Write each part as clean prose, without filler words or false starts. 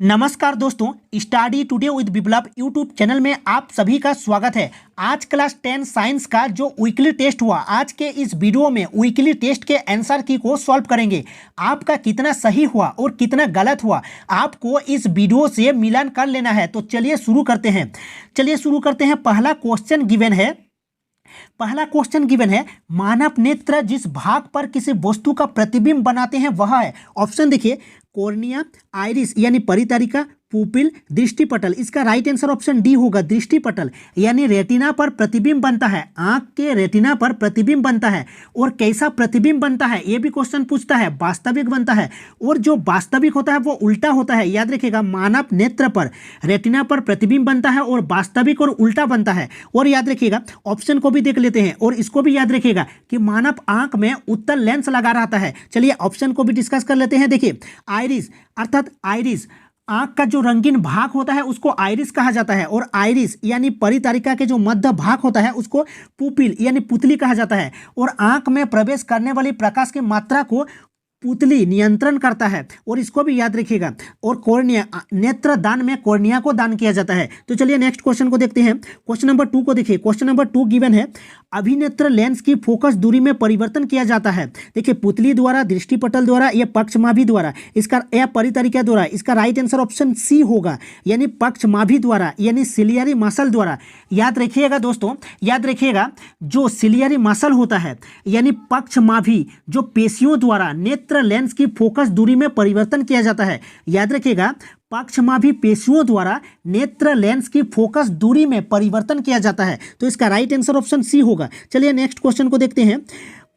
नमस्कार दोस्तों, study today with Viplav YouTube channel में आप सभी का स्वागत है। आज क्लास 10 साइंस का जो वीकली टेस्ट हुआ, आज के इस वीडियो में वीकली टेस्ट के आंसर की को सॉल्व करेंगे। आपका कितना सही हुआ और कितना गलत हुआ आपको इस वीडियो से मिलान कर लेना है। तो चलिए शुरू करते हैं। पहला क्वेश्चन गिवन है मानव नेत्र जिस भाग पर किसी वस्तु का प्रतिबिंब बनाते हैं वह है। ऑप्शन देखिए, कॉर्निया, आइरिस यानी परितरिका, पुपिल, दृष्टिपटल। इसका राइट आंसर ऑप्शन डी होगा, दृष्टिपटल यानी रेटिना पर प्रतिबिंब बनता है। आंख के रेटिना पर प्रतिबिंब बनता है। और कैसा प्रतिबिंब बनता है ये भी क्वेश्चन पूछता है। वास्तविक बनता है, और जो वास्तविक होता है वो उल्टा होता है। याद रखिएगा, मानव नेत्र पर रेटिना पर प्रतिबिंब बनता है और वास्तविक और उल्टा बनता है। और याद रखिएगा, ऑप्शन को भी देख लेते हैं और इसको भी याद रखिएगा कि मानव आंख में उत्तल लेंस लगा रहता है। चलिए ऑप्शन को भी डिस्कस कर लेते हैं। देखिए, आइरिस अर्थात आइरिस आंख का जो रंगीन भाग होता है उसको आइरिस कहा जाता है। और आइरिस यानी परितारिका के जो मध्य भाग होता है उसको पुपिल यानी पुतली कहा जाता है। और आंख में प्रवेश करने वाली प्रकाश की मात्रा को पुतली नियंत्रण करता है। और इसको भी याद रखिएगा। और कॉर्निया, नेत्र दान में कॉर्निया को दान किया जाता है। तो चलिए नेक्स्ट क्वेश्चन को देखते हैं। क्वेश्चन नंबर 2 को देखिए। क्वेश्चन नंबर 2 गिवन है अभिनेत्र लेंस की फोकस दूरी में परिवर्तन किया जाता है। देखिए, पुतली द्वारा, दृष्टिपटल द्वारा या पक्षमाभि द्वारा, इसका या परितरिका द्वारा। इसका राइट आंसर ऑप्शन सी होगा, यानी पक्षमाभि द्वारा यानी सिलियरी मसल द्वारा। याद रखिएगा दोस्तों, याद रखिएगा, जो सिलियरी मसल होता है यानी पक्षमाभि, जो पेशियों द्वारा नेत्र लेंस की फोकस दूरी में परिवर्तन किया जाता है। याद रखिएगा, पक्षमाभि पेशियों द्वारा नेत्र लेंस की फोकस दूरी में परिवर्तन किया जाता है। तो इसका राइट आंसर ऑप्शन सी होगा। चलिए नेक्स्ट क्वेश्चन को देखते हैं।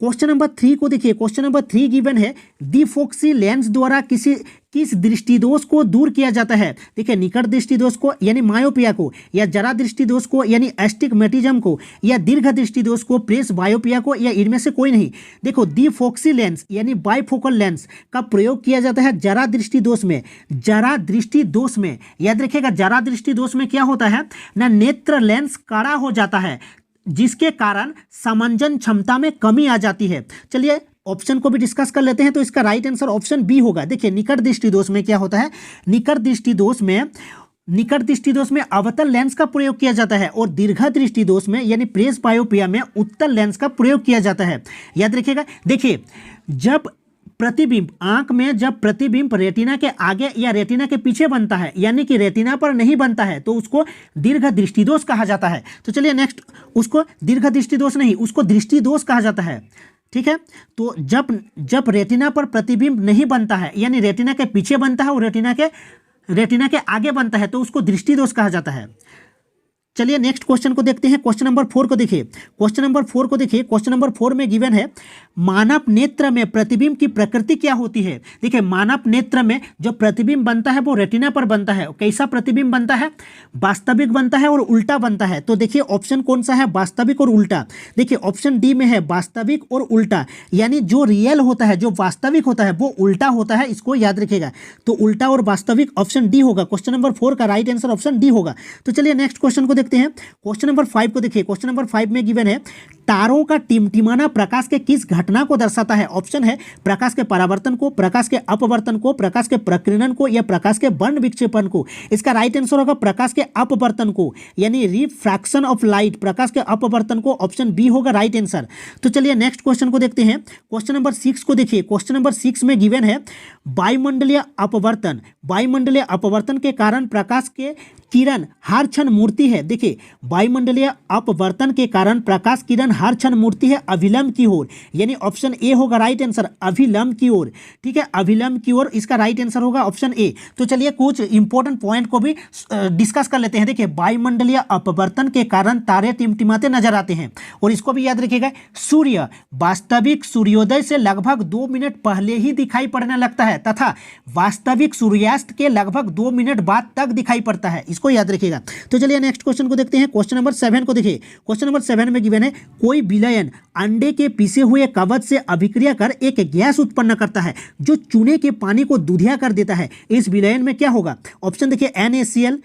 क्वेश्चन नंबर 3 को देखिए। क्वेश्चन नंबर 3 गिवन है डिफोक्सी लेंस द्वारा किस दृष्टिदोष को दूर किया जाता है। देखिए, निकट दृष्टिदोष को यानी मायोपिया को, या जरा दृष्टिदोष को यानी एस्टिग्मेटिज्म को, या दीर्घ दृष्टिदोष को प्रेस बायोपिया को, या इनमें से कोई नहीं। देखो, डिफोक्सी लेंस यानी बाइफोकल लेंस का प्रयोग किया जाता है जरा दृष्टिदोष में। जरा दृष्टिदोष में याद रखिएगा, जरा दृष्टिदोष में क्या होता है ना, नेत्र लेंस कड़ा हो जाता है जिसके कारण समंजन क्षमता में कमी आ जाती है। चलिए ऑप्शन को भी डिस्कस कर लेते हैं। तो इसका राइट आंसर ऑप्शन बी होगा। देखिए, निकट दृष्टिदोष में क्या होता है, निकट दृष्टिदोष में अवतल लेंस का प्रयोग किया जाता है। और दीर्घ दृष्टिदोष में यानी प्रेस बायोपिया में उत्तल लेंस का प्रयोग किया जाता है। याद रखिएगा, देखिए, जब प्रतिबिंब आंख में जब प्रतिबिंब रेटिना के आगे या रेटिना के पीछे बनता है यानी कि रेटिना पर नहीं बनता है तो उसको दीर्घ दृष्टिदोष कहा जाता है। तो चलिए नेक्स्ट, उसको दीर्घ दृष्टिदोष नहीं, उसको दृष्टिदोष कहा जाता है। ठीक है, तो जब रेटिना पर प्रतिबिंब नहीं बनता है यानी रेटिना के पीछे बनता है और रेटिना के आगे बनता है तो उसको दृष्टिदोष कहा जाता है। चलिए नेक्स्ट क्वेश्चन को देखते हैं। क्वेश्चन नंबर 4 को देखिए। क्वेश्चन नंबर 4 में गिवन है मानव नेत्र में प्रतिबिंब की प्रकृति क्या होती है। देखिए, मानव नेत्र में जो प्रतिबिंब बनता है वो रेटिना पर बनता है। कैसा प्रतिबिंब बनता है, वास्तविक बनता है और उल्टा बनता है। तो देखिए ऑप्शन कौन सा है, वास्तविक और उल्टा। देखिए ऑप्शन डी में है वास्तविक और उल्टा, यानी जो रियल होता है, जो वास्तविक होता है वो उल्टा होता है। इसको याद रखिएगा। तो उल्टा और वास्तविक ऑप्शन डी होगा। क्वेश्चन नंबर 4 का राइट आंसर ऑप्शन डी होगा। तो चलिए नेक्स्ट क्वेश्चन को देखते हैं। क्वेश्चन नंबर 5 को देखिए। क्वेश्चन नंबर 5 में गिवन है तारों का टिमटिमाना प्रकाश के किस घटना को दर्शाता है। ऑप्शन है प्रकाश के परावर्तन को, प्रकाश के अपवर्तन को, प्रकाश के प्रकीर्णन को, या प्रकाश के वर्ण विक्षेपण को। इसका राइट आंसर होगा प्रकाश के अपवर्तन को, यानी रिफ्रैक्शन ऑफ लाइट, प्रकाश के अपवर्तन को। ऑप्शन बी होगा राइट आंसर। तो चलिए नेक्स्ट क्वेश्चन को देखते हैं। क्वेश्चन नंबर 6 को देखिए। क्वेश्चन नंबर 6 में गिवन है वायुमंडलीय अपवर्तन। वायुमंडलीय अपवर्तन के कारण प्रकाश के किरण हर क्षण मूर्ति है। देखिए, वायुमंडलीय अपवर्तन के कारण प्रकाश किरण हर क्षण मूर्ति है अभिलंब की ओर, यानी ऑप्शन ए होगा राइट आंसर, अभिलंब की ओर। ठीक है, अभिलंब की ओर इसका राइट आंसर होगा ऑप्शन ए। तो चलिए कुछ इंपॉर्टेंट पॉइंट को भी डिस्कस कर लेते हैं। देखिए, वायुमंडलीय अपवर्तन के कारण तारे टिमटिमाते नजर आते हैं। और इसको भी याद रखिएगा, सूर्य वास्तविक सूर्योदय से लगभग 2 मिनट पहले ही दिखाई पड़ने लगता है तथा वास्तविक सूर्यास्त के लगभग 2 मिनट बाद तक दिखाई पड़ता है। इसको याद रखिएगा। तो चलिए नेक्स्ट क्वेश्चन को देखते हैं। क्वेश्चन नंबर 7 को देखिए। क्वेश्चन नंबर 7 में गिवन है कोई विलयन अंडे के पिसे हुए कवच से अभिक्रिया कर एक गैस उत्पन्न करता है जो चूने के पानी को दूधिया कर देता है। इस विलयन में क्या होगा। ऑप्शन देखिए NaCl,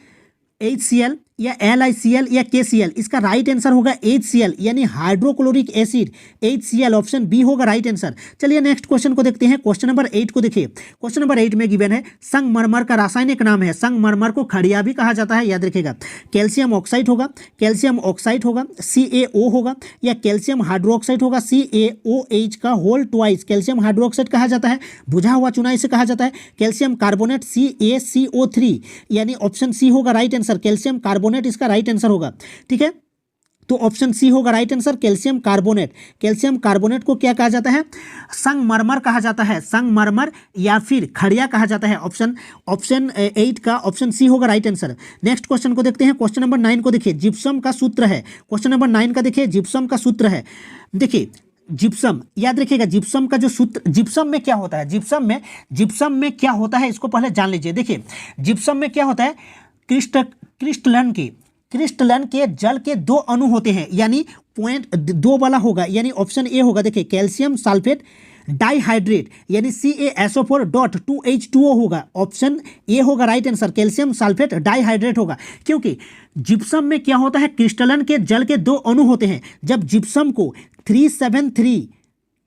HCl या LiCl या KCl, इसका राइट आंसर होगा HCl यानी hydrochloric acid, HCl option B होगा राइट आंसर। चलिए नेक्स्ट क्वेश्चन को देखते हैं। क्वेश्चन नंबर 8 को देखिए। क्वेश्चन नंबर 8 में गिवन है संगमरमर का रासायनिक नाम है। संगमरमर को खड़िया भी कहा जाता है, याद रखिएगा। कैल्शियम ऑक्साइड होगा, कैल्शियम ऑक्साइड होगा, CaO होगा, या कैल्शियम हाइड्रोक्साइड होगा, CaOH का होल ट्वाइस कैल्शियम हाइड्रोक्साइड कहा जाता है। बुझा हुआ चूना इसे कहा जाता है। कैल्शियम कार्बोनेट CaCO3 यानी ऑप्शन सी होगा राइट आंसर। कैल्शियम कार्बोनेट इसका राइट आंसर होगा, ठीक है। तो ऑप्शन सी होगा right answer, calcium carbonate. Calcium carbonate को क्या कहा जाता है? संगमरमर कहा जाता है, संगमरमर या फिर खड़िया कहा जाता है। ऑप्शन 8 का ऑप्शन सी होगा राइट आंसर। नेक्स्ट क्वेश्चन को देखते हैं। क्वेश्चन नंबर 9 को देखिए। जिप्सम का सूत्र है। क्वेश्चन नंबर 9 का देखिए, जिप्सम का सूत्र है। देखिए जिप्सम, याद रखिएगा जिप्सम का जो सूत्र, जिप्सम में क्या होता है, जिप्सम में क्या होता है इसको पहले जान लीजिए। देखिए जिप्सम में क्या होता है, क्रिस्टलन के जल के 2 अणु होते हैं, यानी 0.2 वाला होगा, यानी ऑप्शन ए होगा। देखिए कैल्शियम सल्फेट डाइहाइड्रेट यानी CaSO4.2H2O होगा, ऑप्शन ए होगा right answer. Calcium sulphate dihydrate होगा, क्योंकि जिप्सम में क्या होता है, क्रिस्टलन के जल के 2 अणु होते हैं। जब जिप्सम को 373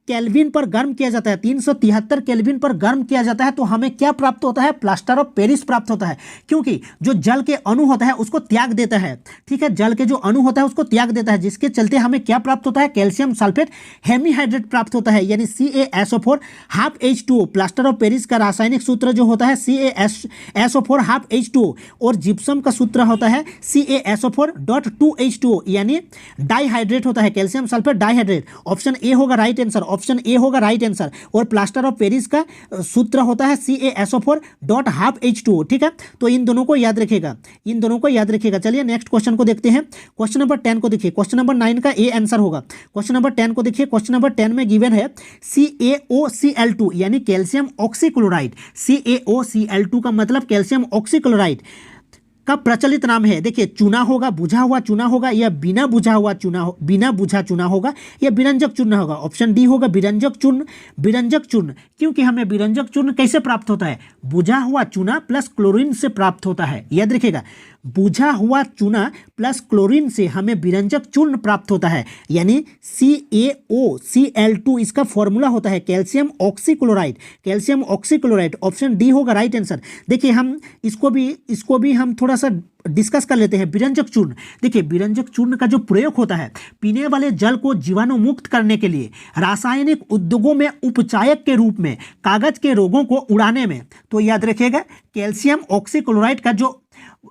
केल्विन पर गर्म किया जाता है, 373 केल्विन पर गर्म किया जाता है, तो हमें क्या प्राप्त होता है? प्लास्टर ऑफ पेरिस प्राप्त होता है, क्योंकि जो जल के अणु होता है उसको त्याग देता है, ठीक है। जल के जो अणु होता है उसको त्याग देता है, जिसके चलते हमें क्या प्राप्त होता है? कैल्शियम सल्फेट हेमीहाइड्रेट प्राप्त होता है, यानी CaSO4.2H2O। प्लास्टर ऑफ पेरिस का रासायनिक सूत्र जो होता है CaSO4.2H2O, और जिप्सम का सूत्र होता है CaSO4.2H2O, यानी डाइहाइड्रेट होता है, calcium sulphate dihydrate. Option A होगा राइट आंसर, ऑप्शन ए होगा राइट आंसर। और प्लास्टर ऑफ पेरिस का सूत्र होता है CaSO4.2H2O, ठीक है। तो इन दोनों को याद रखिएगा, इन दोनों को याद रखिएगा। चलिए नेक्स्ट क्वेश्चन को देखते हैं। क्वेश्चन नंबर 10 को देखिए। क्वेश्चन नंबर 9 का ए आंसर होगा। क्वेश्चन नंबर 10 को देखिए। क्वेश्चन नंबर 10 में गिवन है CaOCl2 यानी कैल्शियम ऑक्सीक्लोराइड। CaOCl2 का मतलब कैल्शियम ऑक्सीक्लोराइड का प्रचलित नाम है। देखिए चूना होगा, बुझा हुआ चूना होगा, या बिना बुझा हुआ चूना, बिना बुझा चूना होगा, या बिरंजक चूर्ण होगा। ऑप्शन डी होगा बिरंजक चूर्ण। बिरंजक चूर्ण, क्योंकि हमें बिरंजक चूर्ण कैसे प्राप्त होता है? बुझा हुआ चूना प्लस क्लोरीन से प्राप्त होता है, याद रखिएगा। बुझा हुआ चूना प्लस क्लोरीन से हमें बिरंजक चूर्ण प्राप्त होता है, यानी CaOCl2 इसका फॉर्मूला होता है calcium oxychloride. Calcium oxychloride option D होगा राइट आंसर। देखिए हम इसको भी हम थोड़ा सा डिस्कस कर लेते हैं। बिरंजक चूर्ण, देखिए बिरंजक चूर्ण का जो प्रयोग होता है पीने वाले जल को जीवाणु मुक्त करने के लिए, रासायनिक उद्योगों में उपचायक के रूप में, कागज के रोगों को उड़ाने में, तो याद रखिएगा कैल्शियम ऑक्सीक्लोराइड का जो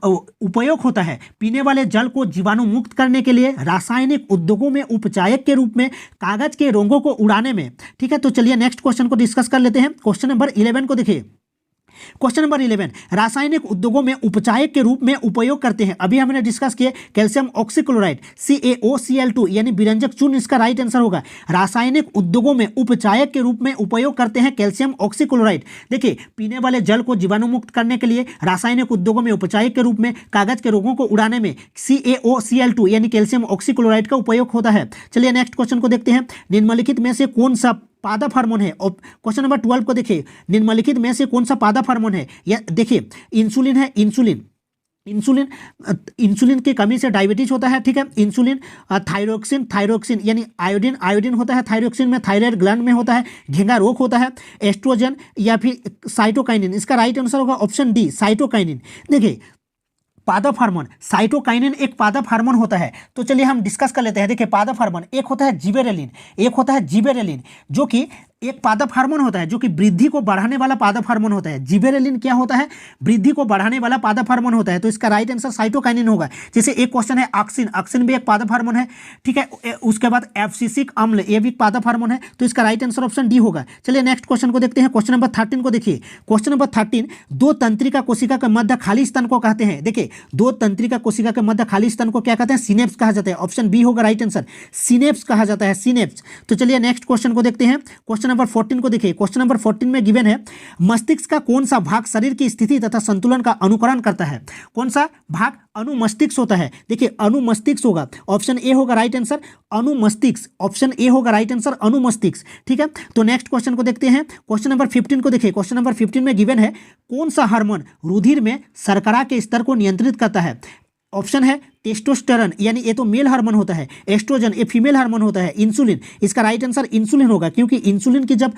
उपयोग होता है पीने वाले जल को जीवाणु मुक्त करने के लिए, रासायनिक उद्योगों में उपचायक के रूप में, कागज के रोगों को उड़ाने में, ठीक है। तो चलिए नेक्स्ट क्वेश्चन को डिस्कस कर लेते हैं। क्वेश्चन नंबर 11 को देखिए। क्वेश्चन नंबर 11, रासायनिक उद्योगों में उपचायक के रूप में उपयोग करते हैं। अभी हमने डिस्कस किए कैल्शियम ऑक्सीक्लोराइड CaOCl2 यानी बिरंजक चूर्ण इसका राइट आंसर होगा। रासायनिक उद्योगों में उपचायक के रूप में उपयोग करते हैं कैल्शियम ऑक्सीक्लोराइड। देखिए पीने वाले जल को जीवाणु मुक्त करने के लिए, रासायनिक उद्योगों में उपचायक के रूप में, कागज के रोगों को उड़ाने में CaOCl2 यानी कैल्शियम ऑक्सीक्लोराइड का उपयोग होता है। चलिए नेक्स्ट क्वेश्चन को देखते हैं। निम्नलिखित में से कौन सा पादप हार्मोन है? क्वेश्चन नंबर 12 को देखिए। निम्नलिखित में से कौन सा पादप हार्मोन है? या देखिए इंसुलिन है। इंसुलिन की कमी से डायबिटीज होता है, ठीक है। इंसुलिन, थायरोक्सिन यानी आयोडीन होता है थायरोक्सिन में, थायराइड ग्लैंड में होता है, घेंगा रोग होता है, एस्ट्रोजन या फिर साइटोकाइनिन। इसका राइट आंसर होगा ऑप्शन डी साइटोकाइनिन। देखिए पादप हार्मोन, साइटोकाइनिन एक पादप हार्मोन होता है। तो चलिए हम डिस्कस कर लेते हैं। देखिए पादप हार्मोन एक होता है जिबेरेलिन, जो कि एक पादप हार्मोन होता है जो कि वृद्धि को बढ़ाने वाला पादप हार्मोन होता है। जिबेरेलिन क्या होता है? वृद्धि को बढ़ाने वाला पादप हार्मोन होता है। तो इसका राइट आंसर साइटोकाइनिन होगा। जैसे एक क्वेश्चन है ऑक्सिन भी एक पादप हार्मोन है, ठीक है। उसके बाद एब्सिसिक अम्ल, ये भी पादप हार्मोन है। तो इसका राइट आंसर ऑप्शन डी होगा। चलिए नेक्स्ट क्वेश्चन को देखते हैं। क्वेश्चन नंबर 13 को देखिए। क्वेश्चन नंबर 13, 2 तंत्रिका कोशिका के मध्य खाली स्तन को कहते हैं। देखिए 2 तंत्रिका कोशिका के मध्य खाली स्तन को क्या कहते हैं? सिनेप्स कहा जाता है। ऑप्शन बी होगा राइट आंसर, सिनेप्स कहा जाता है, सिनेप्स। तो चलिए नेक्स्ट क्वेश्चन को देखते हैं। क्वेश्चन नंबर 14 को देखिए। क्वेश्चन नंबर 14 में गिवन है मस्तिष्क का कौन सा भाग शरीर की स्थिति तथा संतुलन का अनुकरण करता है? कौन सा भाग अनुमस्तिष्क होता है? देखिए अनुमस्तिष्क होगा, ऑप्शन ए होगा राइट आंसर, अनुमस्तिष्क। ऑप्शन ए होगा राइट आंसर, अनुमस्तिष्क, ठीक है। तो नेक्स्ट क्वेश्चन को देखते हैं। क्वेश्चन नंबर 15 को देखिए। क्वेश्चन नंबर 15 में गिवन है कौन सा हार्मोन रुधिर में शर्करा के स्तर को नियंत्रित करता है? ऑप्शन है टेस्टोस्टेरोन, यानी ये तो मेल हार्मोन होता है, एस्ट्रोजन ये फीमेल हार्मोन होता है, इंसुलिन इसका राइट आंसर इंसुलिन होगा, क्योंकि इंसुलिन की जब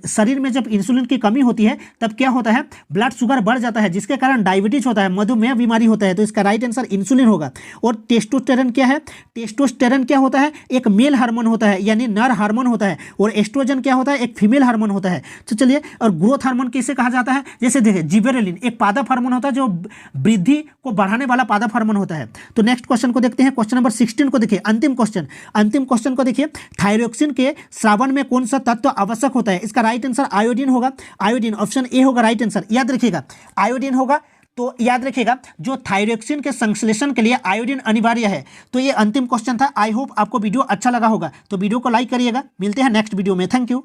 शरीर में जब इंसुलिन की कमी होती है तब क्या होता है, ब्लड शुगर बढ़ जाता है, जिसके कारण डायबिटीज होता है, मधुमेह बीमारी होता है, तो इसका राइट आंसर इंसुलिन होगा। और टेस्टोस्टेरोन क्या है, टेस्टोस्टेरोन क्या होता है, एक मेल हार्मोन होता है यानी नर हार्मोन होता है, और एस्ट्रोजन क्या होता है, एक फीमेल हार्मोन होता है। तो चलिए, और ग्रोथ हार्मोन किसे कहा जाता है, जैसे देखिए जिबेरेलिन एक पादप हार्मोन होता है जो वृद्धि को बढ़ाने वाला पादप हार्मोन होता है। तो नेक्स्ट क्वेश्चन को देखते हैं, क्वेश्चन नंबर 16 को देखिए, अंतिम क्वेश्चन को देखिए, थायरोक्सिन के श्रावण में कौन सा तत्व आवश्यक होता है, इसका राइट आंसर आयोडीन होगा, आयोडीन ऑप्शन ए होगा राइट आंसर, याद रखिएगा आयोडीन होगा। तो याद रखिएगा जो थायरोक्सिन के संश्लेषण के लिए आयोडीन अनिवार्य है। तो ये अंतिम क्वेश्चन था। आई होप आपको वीडियो अच्छा लगा होगा, तो वीडियो को लाइक करिएगा। मिलते हैं नेक्स्ट वीडियो में, थैंक यू।